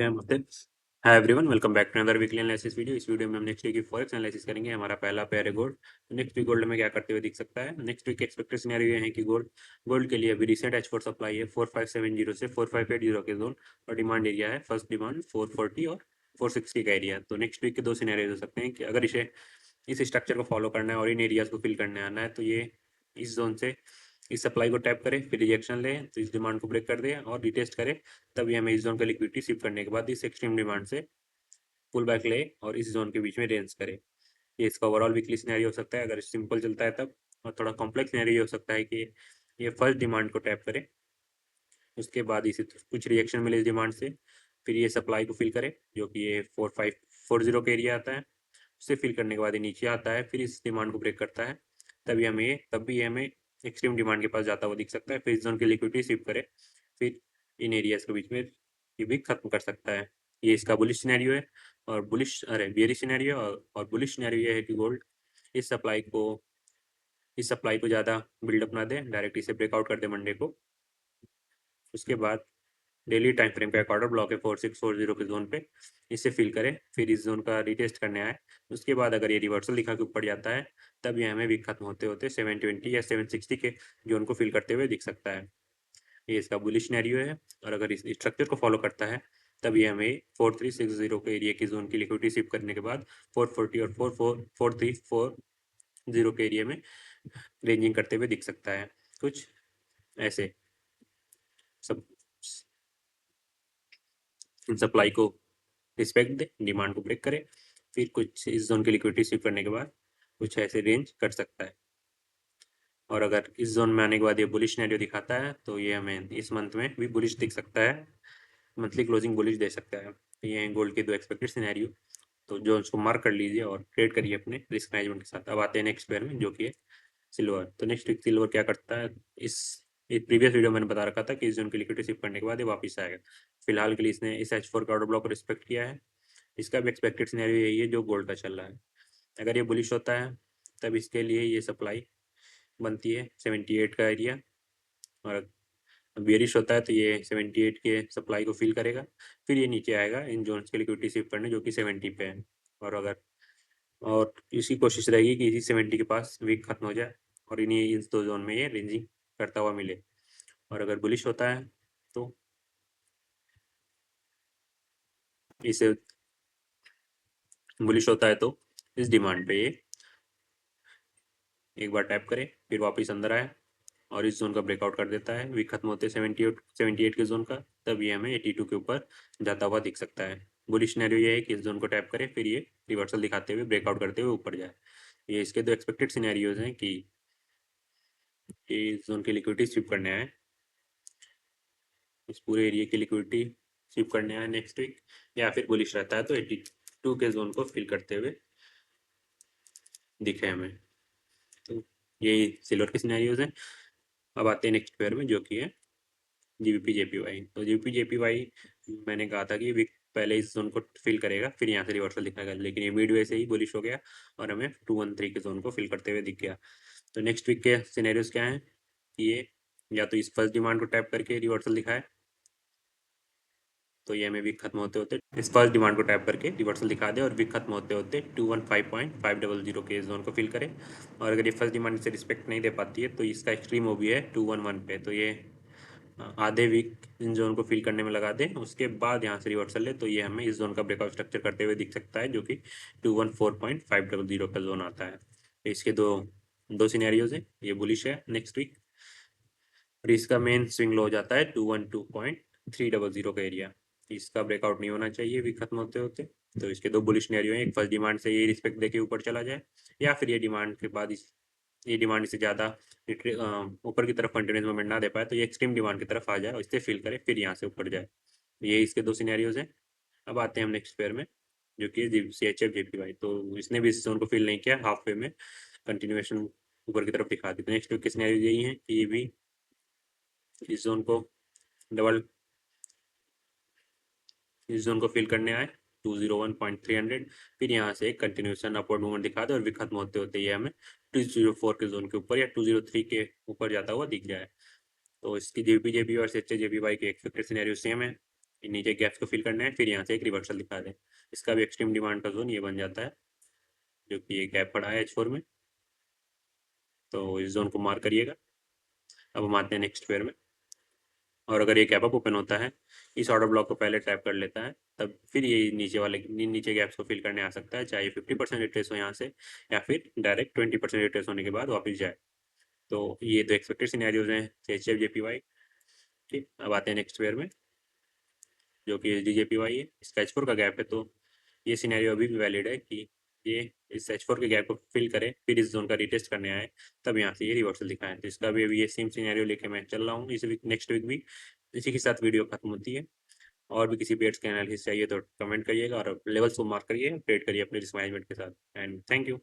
क्या होते हैं। Hi everyone, welcome back to another weekly analysis video. इस वीडियो में हम नेक्स्ट वीक की फॉरेक्स एनालिसिस करेंगे। हमारा पहला पेयर है गोल्ड। नेक्स्ट वीक गोल्ड में क्या करते हुए दिख सकता है। नेक्स्ट वीक एक्सपेक्टेड सिनेरियो ये है कि गोल्ड के लिए अभी रिसेंट H4 सप्लाई है 4570 से 4580 के जोन, और डिमांड एरिया है फर्स्ट डिमांड 440 और 460 का एरिया। तो नेक्स्ट वीक के दो सिनेरियो हो सकते हैं कि अगर इसे इस स्ट्रक्चर को फॉलो करना है और इन एरियाज को फिल करने आना है, तो ये इस जोन से इस सप्लाई को टैप करे, फिर रिजेक्शन ले तो इस डिमांड को ब्रेक कर दे और रिटेस्ट करे, तभी हमें इस जोन का लिक्विडिटी शिफ्ट करने के बाद इस एक्सट्रीम डिमांड से पुल बैक ले और इस जोन के बीच में रेंज करे। ये इसका ओवरऑल वीकली सिनेरियो हो सकता है अगर सिंपल चलता है तब। और थोड़ा कॉम्प्लेक्स सिनेरियो हो सकता है कि ये फर्स्ट डिमांड को टैप करे, उसके बाद इसे कुछ रिएक्शन मिले इस डिमांड से, फिर ये सप्लाई को फिल करे जो कि ये 4540 के एरिया आता है। उसे फिल करने के बाद ये नीचे आता है, फिर इस डिमांड को ब्रेक करता है, तब भी हमें एक्सट्रीम डिमांड के पास जाता हुआ दिख सकता है। फिर इस जोन की लिक्विडिटी शिफ्ट करे, फिर इन एरियाज के बीच में ये भी खत्म कर सकता है। ये इसका बुलिश सिनेरियो है। और बेरिश सिनेरियो और बुलिश सिनेरियो ये है कि गोल्ड इस सप्लाई को ज़्यादा बिल्डअप ना दे, डायरेक्ट इसे ब्रेकआउट कर दे मंडे को। उसके बाद डेली टाइम फ्रेम का एक ऑर्डर ब्लॉक है 4640 के जोन पे, इसे फिल करें, फिर इस जोन का रिटेस्ट करने आए। उसके बाद अगर ये रिवर्सल दिखा के ऊपर जाता है, तब ये हमें वीक खत्म होते होते 720 या 760 के जोन को फिल करते हुए दिख सकता है। ये इसका बुलिश सिनेरियो है। और अगर इस स्ट्रक्चर को फॉलो करता है, तब ये हमें 4360 के एरिया की जोन की लिक्विडिटी शिफ्ट करने के बाद 440 और 4340 के एरिया में रेंजिंग करते हुए दिख सकता है। कुछ ऐसे सब सप्लाई को रिस्पेक्ट दे, डिमांड को ब्रेक करे, फिर कुछ इस जोन की लिक्विडिटी शिफ्ट करने के बाद कुछ ऐसे रेंज कर सकता है। और अगर इस जोन में आने के बाद ये बुलिश सिनेरियो दिखाता है, तो ये हमें इस मंथ में भी बुलिश दिख सकता है, मंथली क्लोजिंग बुलिश दे सकता है। ये हैं गोल्ड के दो एक्सपेक्टेड सिनेरियो। तो जो उसको मार्क कर लीजिए और ट्रेड करिए अपने रिस्क मैनेजमेंट के साथ। अब आते हैं नेक्स्ट पेयर में जो कि है सिल्वर। तो नेक्स्ट वीक सिल्वर क्या करता है, इस एक प्रीवियस वीडियो मैंने बता रखा था कि इस जोन की लिक्विडिटी शिफ्ट करने के बाद ये वापस आएगा। फिलहाल के लिए इसने इस H4 का ऑर्डर ब्लॉक को रिस्पेक्ट किया है। इसका भी एक्सपेक्टेड सिनेरियो यही है जो गोल्ड का चल रहा है। अगर ये बुलिश होता है, तब इसके लिए ये सप्लाई बनती है 78 का एरिया, और बेरिश होता है तो ये 78 के सप्लाई को फिल करेगा, फिर ये नीचे आएगा इन जोन्स की लिक्विडिटी शिफ्ट करने जो कि 70 पे है। और इसकी कोशिश रहेगी कि इसी 70 के पास वीक खत्म हो जाए और इन्हीं इस दो जोन में ये रेंजिंग करता हुआ मिले। और अगर बुलिश होता है तो इसे बुलिश होता है तो इस डिमांड पे ये एक बार टैप करे, फिर वापस अंदर आए और इस जोन का ब्रेकआउट कर देता है वीक खत्म होते 78 के जोन का, तब ये हमें 82 के ऊपर जाता हुआ दिख सकता है। बुलिश सिनेरियो ये है कि इस जोन को टैप करे, फिर ये रिवर्सल दिखाते हुए ब्रेकआउट करते हुए ऊपर जाए। ये इसके दो एक्सपेक्टेड सिनेरियोज हैं कि इस जोन की लिक्विडिटी स्विप करने आए, इस पूरे एरिया की लिक्विडिटी स्विप करने आए नेक्स्ट वीक, या फिर बुलिश रहता है तो 82 के जोन को फिल करते हुए दिखे हमें। तो यही सिल्वर के सिनेरियोज हैं। अब आते हैं नेक्स्ट पेयर में जो कि है जीबीपी जेपीवाई। तो जीबीपी जेपीवाई मैंने कहा था कि वीक पहले इस जोन को फिल करेगा, फिर यहाँ से रिवर्सल दिखाएगा, लेकिन ये मिडवे से ही बुलिश हो गया और हमें 213 के जोन को फिल करते हुए दिख गया। तो नेक्स्ट वीक के सिनेरियोज क्या हैं कि ये या तो इस फर्स्ट डिमांड को टैप करके रिवर्सल दिखाए, तो ये हमें वीक खत्म होते होते इस फर्स्ट डिमांड को टैप करके रिवर्सल दिखा दे और वीक खत्म होते होते 215.500 के जोन को फिल करे। और अगर ये फर्स्ट डिमांड से रिस्पेक्ट नहीं दे पाती है, तो इसका एक्सट्रीम वो भी है 211 पे, तो ये आधे वीक इन जोन को फिल करने में लगा दे, उसके बाद यहाँ से रिवर्सल ले, तो ये हमें इस जोन का ब्रेकआउट स्ट्रक्चर करते हुए दिख सकता है जो कि 214.500 का जोन आता है। तो इसके दो दो सिनेरियोज हैं, ये बुलिश है नेक्स्ट वीक, और इसका मेन स्विंग लो हो जाता है 212.300 का एरिया। इसका ब्रेकआउट नहीं होना चाहिए वीक खत्म होते होते। तो इसके दो बुलिश सिनेरियो हैं, एक फर्स्ट डिमांड से ये रिस्पेक्ट देके ऊपर चला जाए, या फिर ये डिमांड के बाद ये डिमांड इससे ज़्यादा ऊपर की तरफ कंटिन्यूस मूवमेंट ना दे पाए, तो ये एक्सट्रीम डिमांड की तरफ आ जाए और इससे फिल करे, फिर यहाँ से ऊपर जाए। ये इसके दो सिनेरियोज हैं। अब आते हैं हम नेक्स्ट पेयर में जो कि CHF JPY। तो इसने भी इस जोन को फिल नहीं किया, हाफ वे में कंटिन्यूएशन ऊपर की तरफ दिखा दी। तो नेक्स्ट वीक के सिनेरियो यही है कि ये भी इस जोन को डबल इस जोन को फिल करने आए 201.300, फिर यहाँ से एक कंटिन्यूशन अपवर्ड मूवमेंट दिखा दे और भी खत्म होते होते ये हमें 204 के जोन के ऊपर या 203 के ऊपर जाता हुआ दिख जाए। तो इसकी JPY और CHF JPY के एक्सपेक्टेड सिनेरियो सेम है। नीचे गैप्स को फिल करना है, फिर यहाँ से एक रिवर्सल दिखा दें। इसका भी एक्सट्रीम डिमांड का जोन ये बन जाता है, जो कि ये गैप पड़ा है H4 में, तो इस जोन को मार्क करिएगा। अब हम आते हैं नेक्स्ट पेयर में, और अगर ये गैप अप ओपन होता है, इस ऑर्डर ब्लॉक को पहले ट्रैप कर लेता है, तब फिर ये नीचे गैप्स को फिल करने आ सकता है, चाहे 50% रिट्रेस हो यहाँ से, या फिर डायरेक्ट 20% रिट्रेस होने के बाद वापस जाए। तो ये तो एक्सपेक्टेड सिनेरियोज हैं HFJPY। ठीक, अब आते हैं नेक्स्ट पेयर में, जो कि SDJPY है। इसका H4 का गैप है, तो ये सिनेरियो अभी भी वैलिड है कि ये इस H4 के गैप को फिल करे, फिर इस जोन का रिटेस्ट करने आए, तब यहाँ से ये रिवर्सल दिखाएं। तो इसका भी अभी ये सेम सिनेरियो लेके मैं चल रहा हूँ इस वीक, नेक्स्ट वीक भी इसी के साथ वीडियो खत्म होती है। और भी किसी पेयर्स के एनालिसिस चाहिए तो कमेंट करिएगा, और लेवल्स को मार्क करिए, अपडेट करिए अपने रिस्क मैनेजमेंट के साथ। And thank you.